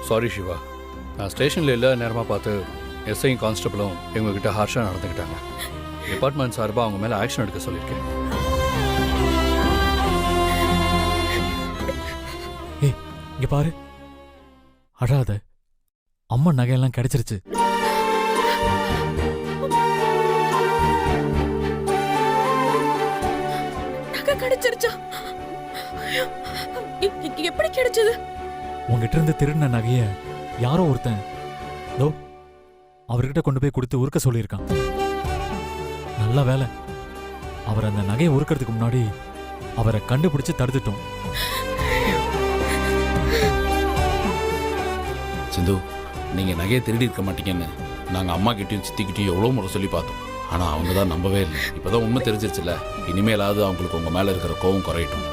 Sorry Siva, நான் ஸ்டேஷனில் எல்லா நேரமாக பார்த்து எஸ்ஐயும் கான்ஸ்டபிளும் எங்ககிட்ட ஹார்ஷாக நடந்துக்கிட்டாங்க. டிபார்ட்மெண்ட் சார்பாக அவங்க மேலே ஆக்ஷன் எடுக்க சொல்லியிருக்கேன். ஏய் இங்க பாரு, அழாத. அம்மா நகையெல்லாம் கிடைச்சிருச்சு. நகை கிடைச்சிருச்சா? எப்படி கிடைச்சது? உங்ககிட்ட இருந்து திருடின நகைய யாரோ ஒருத்தன் தோ அவர்கிட்ட கொண்டு போய் கொடுத்து உருக்க சொல்லியிருக்கான். நல்ல வேலை, அவர் அந்த நகையை உருக்கிறதுக்கு முன்னாடி அவரை கண்டுபிடிச்சு தடுத்துட்டோம். சிந்து, நீங்கள் நகையை திருடி இருக்க மாட்டீங்கன்னு நாங்கள் அம்மா கிட்டேயும் சித்திக்கிட்டையும் எவ்வளோ முறை சொல்லி பார்த்தோம். ஆனால் அவங்க தான் நம்பவே இல்லை. இப்போ தான் உண்மை தெரிஞ்சிருச்சுல்ல, இனிமேலாவது அவங்களுக்கு உங்கள் மேலே இருக்கிற கோவம் குறையட்டும்.